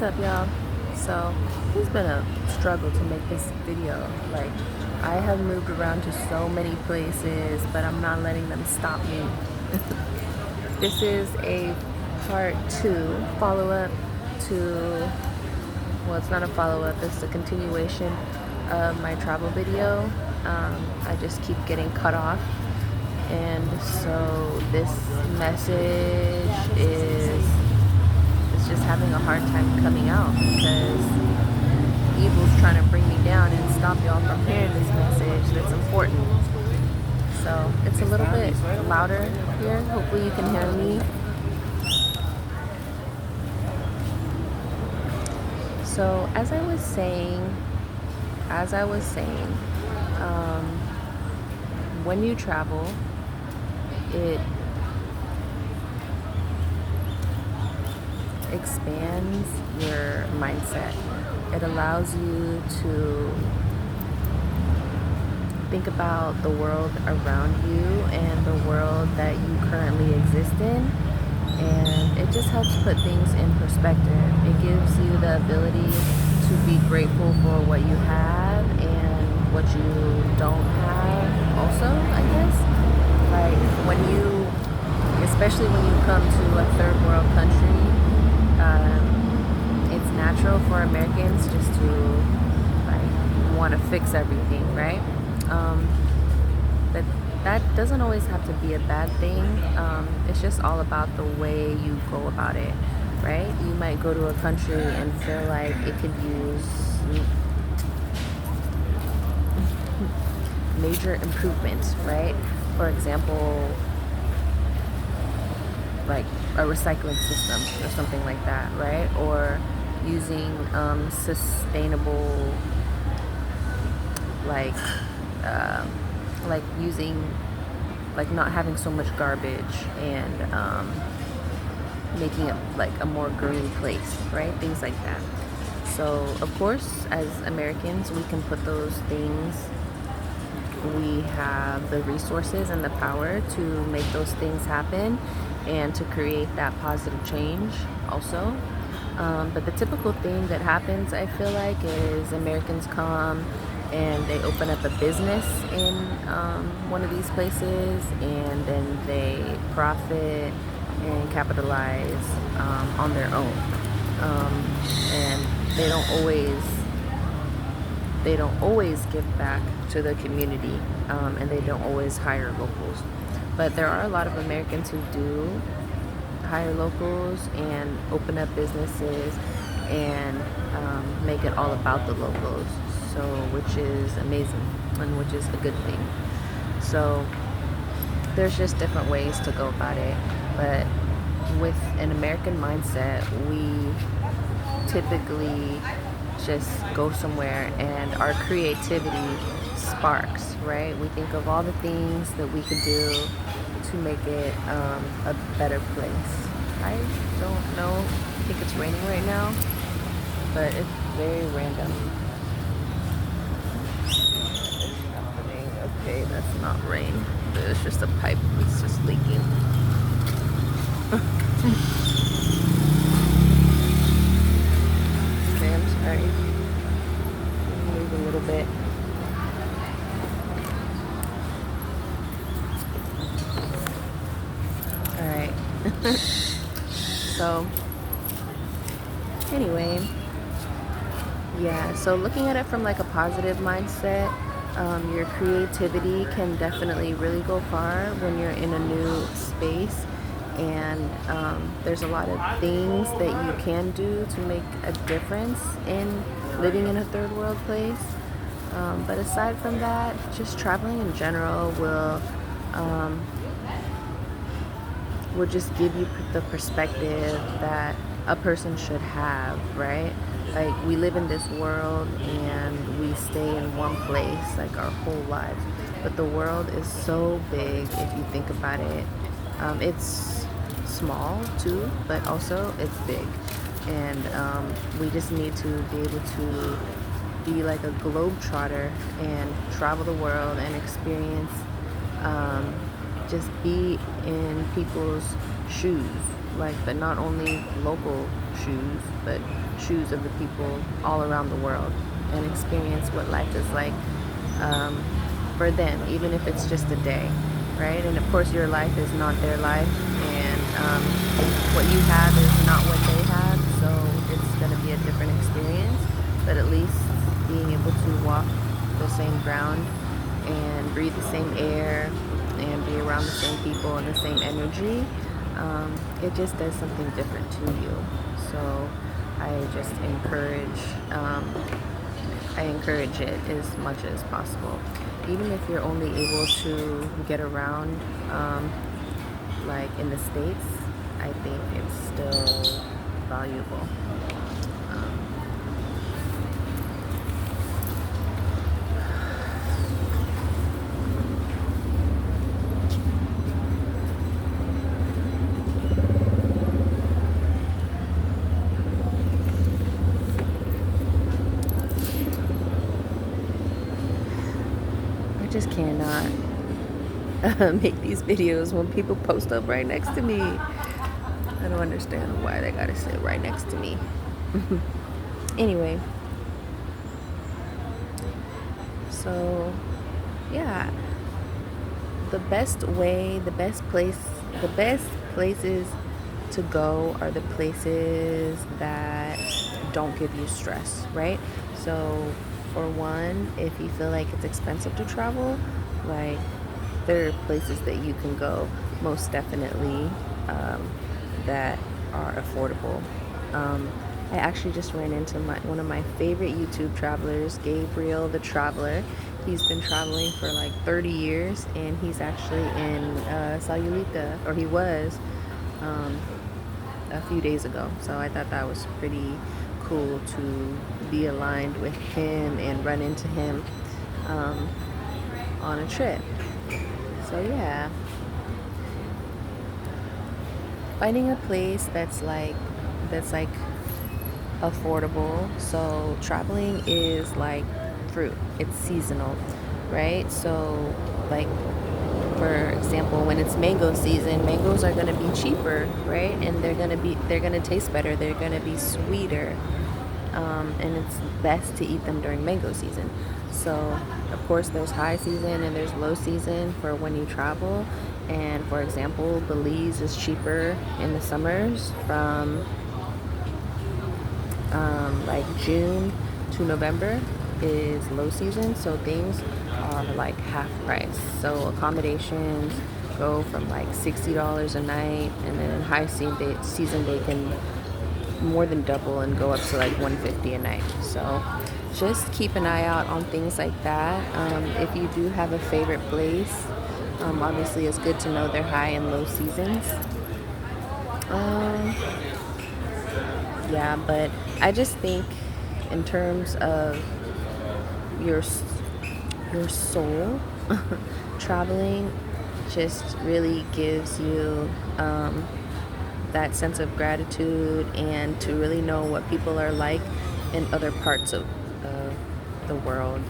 What's up, y'all? So it's been a struggle to make this video. Like, I have moved around to so many places, but I'm not letting them stop me. This is a part 2 follow-up to, well, it's not a follow-up, it's a continuation of my travel video. I just keep getting cut off, and so this message is, it's just having a hard time coming out because evil's trying to bring me down and stop y'all from hearing this message that's important. So it's a little bit louder here. Hopefully you can hear me. So as I was saying, when you travel, it expands your mindset. It allows you to think about the world around you and the world that you currently exist in, and it just helps put things in perspective. It gives you the ability to be grateful for what you have and what you don't have also, I guess. Like especially when you come to a third world country, it's natural for Americans just to like want to fix everything, right? But that doesn't always have to be a bad thing. It's just all about the way you go about it, right? You might go to a country and feel like it could use major improvements, right? For example, like a recycling system or something like that, right? Or using sustainable, like using, like not having so much garbage and making it like a more green place, right? Things like that. So of course, as Americans, we can put those things, we have the resources and the power to make those things happen and to create that positive change also. But the typical thing that happens, I feel like, is Americans come and they open up a business in one of these places, and then they profit and capitalize on their own. And they don't always give back to the community, and they don't always hire locals. But there are a lot of Americans who do hire locals and open up businesses and make it all about the locals, so which is amazing and which is a good thing. So there's just different ways to go about it, but with an American mindset, we typically just go somewhere and our creativity sparks, right? We think of all the things that we could do to make it a better place. I don't know, I think it's raining right now, but it's very random. It's happening. Okay, that's not rain. It's just a pipe. It's just leaking. Okay, I'm sorry. Move a little bit. Alright. So, anyway, yeah, so looking at it from like a positive mindset, your creativity can definitely really go far when you're in a new space, and there's a lot of things that you can do to make a difference in living in a third world place. But aside from that, just traveling in general will just give you the perspective that a person should have, right? Like, we live in this world and we stay in one place like our whole lives, but the world is so big if you think about it. It's small too, but also it's big, and we just need to be able to be like a globetrotter and travel the world and experience, just be in people's shoes, like the not only local shoes, but shoes of the people all around the world, and experience what life is like um, for them, even if it's just a day, right? And of course, your life is not their life, and what you have is not what they have, so it's going to be a different experience. But at least being able to walk the same ground and breathe the same air and be around the same people and the same energy, it just does something different to you. So I just I encourage it as much as possible. Even if you're only able to get around, like in the States, I think it's still valuable. Um, I just cannot make these videos when people post up right next to me. I don't understand why they gotta sit right next to me. Anyway, so yeah, the best places to go are the places that don't give you stress, right? So, for one, if you feel like it's expensive to travel, like there are places that you can go most definitely that are affordable. Um, I actually just ran into one of my favorite YouTube travelers, Gabriel the Traveler. He's been traveling for like 30 years, and he's actually in Sayulita, or he was um, a few days ago. So I thought that was pretty cool to be aligned with him and run into him um, on a trip. So yeah, finding a place that's like affordable. So traveling is like fruit. It's seasonal, right? So like for example, when it's mango season, mangoes are going to be cheaper, right? And they're going to taste better. They're going to be sweeter. And it's best to eat them during mango season. So, of course, there's high season and there's low season for when you travel. And for example, Belize is cheaper in the summers from like June to November is low season. So things are like half price. So accommodations go from like $60 a night, and then in high season they can more than double and go up to like 150 a night. So just keep an eye out on things like that. If you do have a favorite place, obviously it's good to know their high and low seasons. Um, yeah, but I just think in terms of your your soul, traveling just really gives you that sense of gratitude, and to really know what people are like in other parts of the world.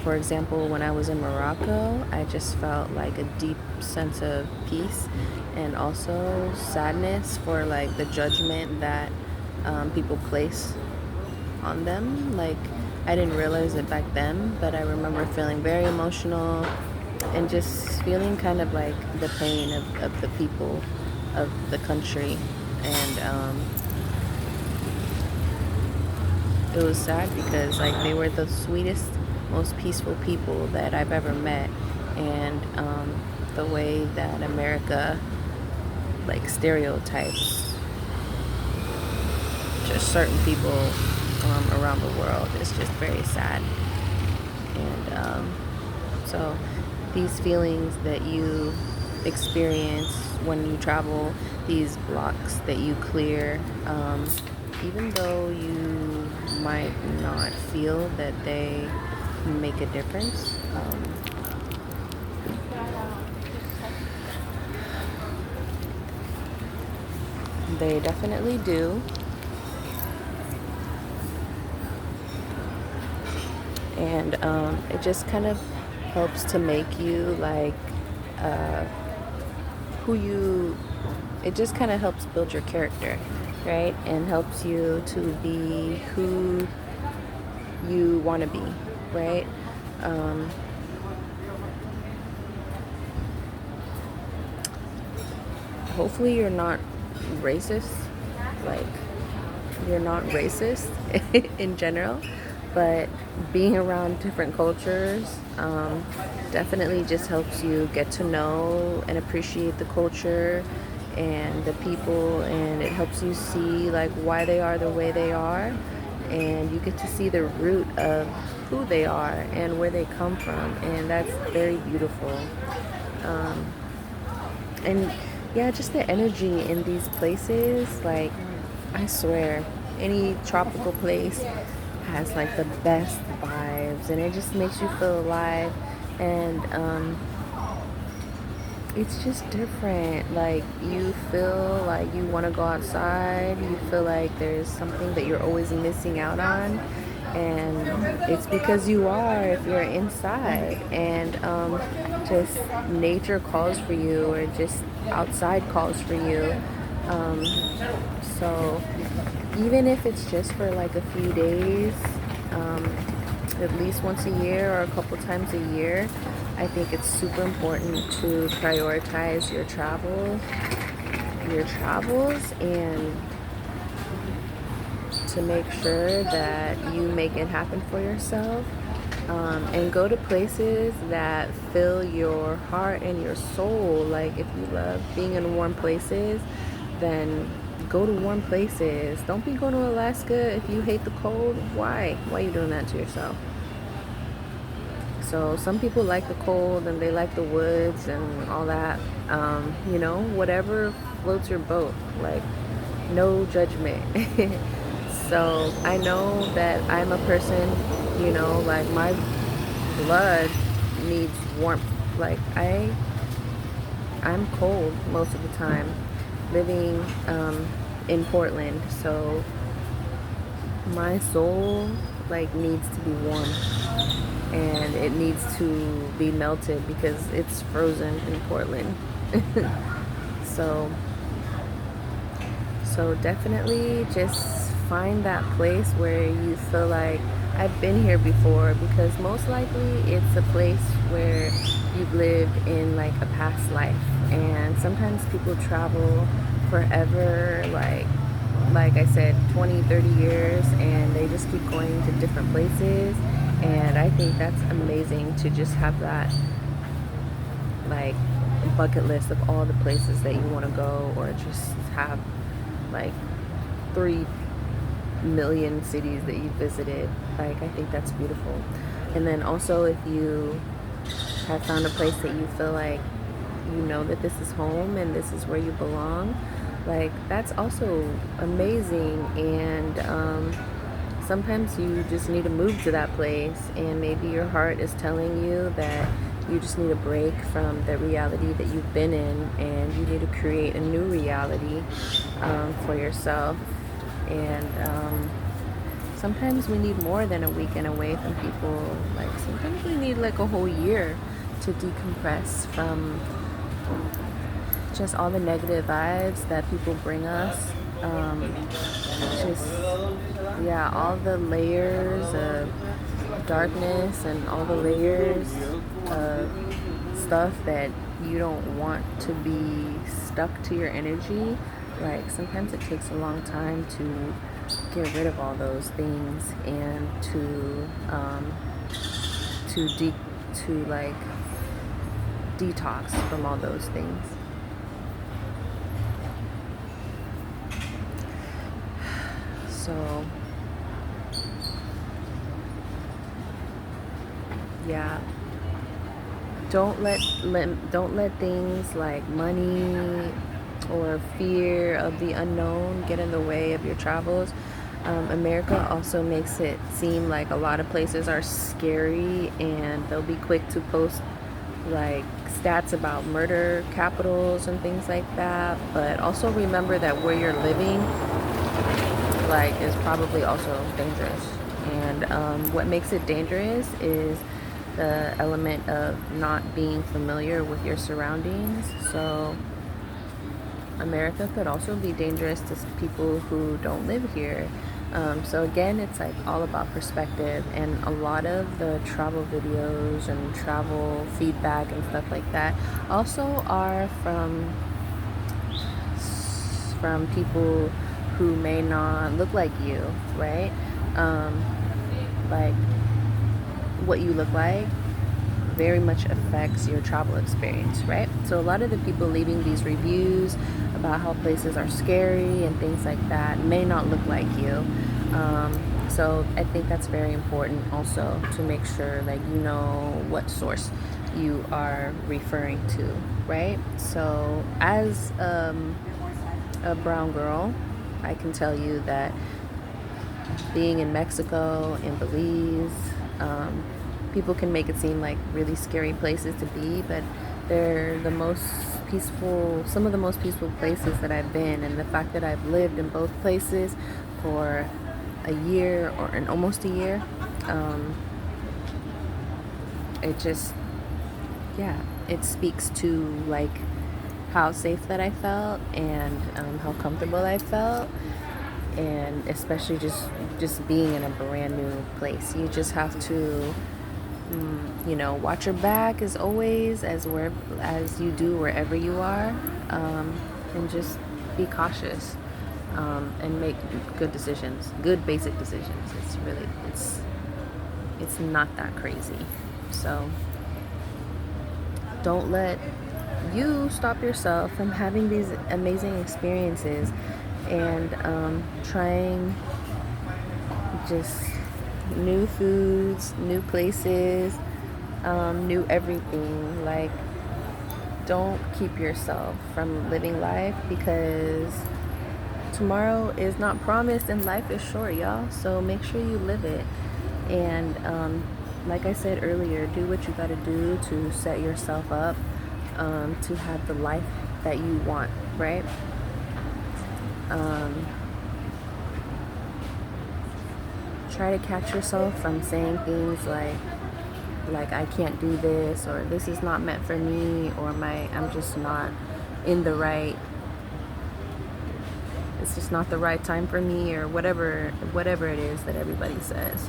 For example, when I was in Morocco, I just felt like a deep sense of peace and also sadness for like the judgment that people place on them. Like I didn't realize it back then, but I remember feeling very emotional and just feeling kind of like the pain of the people of the country. And it was sad because like they were the sweetest, most peaceful people that I've ever met. And the way that America like stereotypes just certain people around the world is just very sad. And so these feelings that you experience when you travel, these blocks that you clear, even though you might not feel that they make a difference, they definitely do. And it just kind of helps to make you like who you it just kind of helps build your character, right? And helps you to be who you want to be, right? Um, Hopefully you're not racist, like you're not racist in general, but being around different cultures definitely just helps you get to know and appreciate the culture and the people, and it helps you see like why they are the way they are, and you get to see the root of who they are and where they come from, and that's very beautiful. um, and yeah, just the energy in these places, like I swear, any tropical place has like the best vibes, and it just makes you feel alive. And it's just different. Like you feel like you want to go outside. You feel like there's something that you're always missing out on, and it's because you are if you're inside. And just nature calls for you, or just outside calls for you. Um, so even if it's just for like a few days, um, at least once a year or a couple times a year, I think it's super important to prioritize your travels, and to make sure that you make it happen for yourself. And go to places that fill your heart and your soul. Like if you love being in warm places, then go to warm places. Don't be going to Alaska if you hate the cold. Why are you doing that to yourself? So some people like the cold and they like the woods and all that. Whatever floats your boat. Like no judgment. So I know that I'm a person, like my blood needs warmth. Like I'm cold most of the time, living in Portland. So my soul like needs to be warm, and it needs to be melted because it's frozen in Portland. so so definitely just find that place where you feel like I've been here before, because most likely it's a place where you've lived in like a past life. And sometimes people travel forever, like I said, 20, 30 years, and they just keep going to different places. And I think that's amazing to just have that like bucket list of all the places that you want to go, or just have like 3 million cities that you visited. Like I think that's beautiful. And then also, if you have found a place that you feel like you know that this is home and this is where you belong, like that's also amazing. And sometimes you just need to move to that place, and maybe your heart is telling you that you just need a break from the reality that you've been in, and you need to create a new reality for yourself. And sometimes we need more than a weekend away from people. Like sometimes we need like a whole year to decompress from just all the negative vibes that people bring us. Just yeah, all the layers of darkness and all the layers of stuff that you don't want to be stuck to your energy. Like sometimes it takes a long time to get rid of all those things, and to like detox from all those things. So yeah, don't let things like money or fear of the unknown get in the way of your travels. America also makes it seem like a lot of places are scary, and they'll be quick to post like stats about murder capitals and things like that. But also remember that where you're living like is probably also dangerous. And what makes it dangerous is the element of not being familiar with your surroundings. So America could also be dangerous to people who don't live here. So again, it's like all about perspective, and a lot of the travel videos and travel feedback and stuff like that also are from people who may not look like you, right? Like what you look like very much affects your travel experience, right? So a lot of the people leaving these reviews about how places are scary and things like that may not look like you. So I think that's very important also to make sure that you know what source you are referring to, right? So as a brown girl, I can tell you that being in Mexico and Belize, people can make it seem like really scary places to be, but they're the most peaceful, some of the most peaceful places that I've been. And the fact that I've lived in both places for a year or almost a year, it just, yeah, it speaks to like how safe that I felt, and how comfortable I felt. And especially just being in a brand new place, you just have to watch your back as always, as you do wherever you are, and just be cautious, and make good decisions, good basic decisions. It's not that crazy. So don't let you stop yourself from having these amazing experiences and trying just new foods, new places, new everything. Like, don't keep yourself from living life, because tomorrow is not promised and life is short, y'all. So make sure you live it. And like I said earlier, do what you gotta do to set yourself up to have the life that you want, right? Try to catch yourself from saying things like I can't do this, or this is not meant for me, or I'm just not in the right, it's just not the right time for me, or whatever it is that everybody says.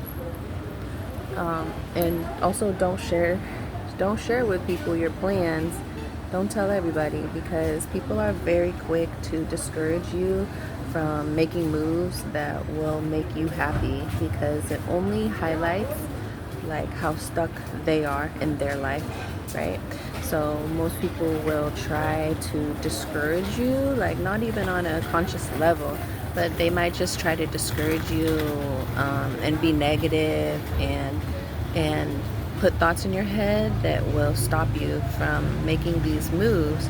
And also don't share with people your plans. Don't tell everybody, because people are very quick to discourage you from making moves that will make you happy, because it only highlights like how stuck they are in their life, right? So most people will try to discourage you, like not even on a conscious level, but they might just try to discourage you, and be negative and put thoughts in your head that will stop you from making these moves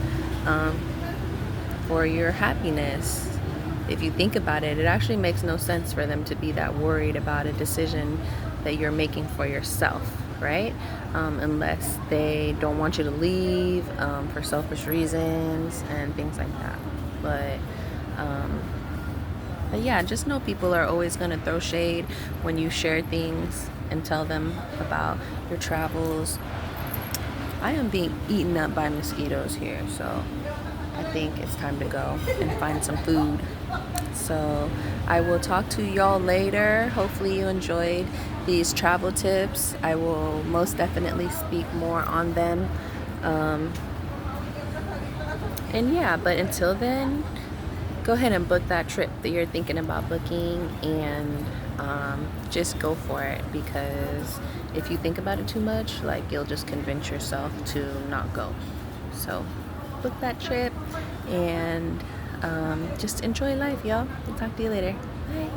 for your happiness. If you think about it, it actually makes no sense for them to be that worried about a decision that you're making for yourself, right? Unless they don't want you to leave for selfish reasons and things like that. But yeah, just know people are always going to throw shade when you share things and tell them about your travels. I am being eaten up by mosquitoes here, so I think it's time to go and find some food. So I will talk to y'all later. Hopefully you enjoyed these travel tips. I will most definitely speak more on them. And yeah, but until then, go ahead and book that trip that you're thinking about booking, and just go for it, because if you think about it too much, like, you'll just convince yourself to not go. So book that trip, and just enjoy life, y'all. We'll talk to you later. Bye.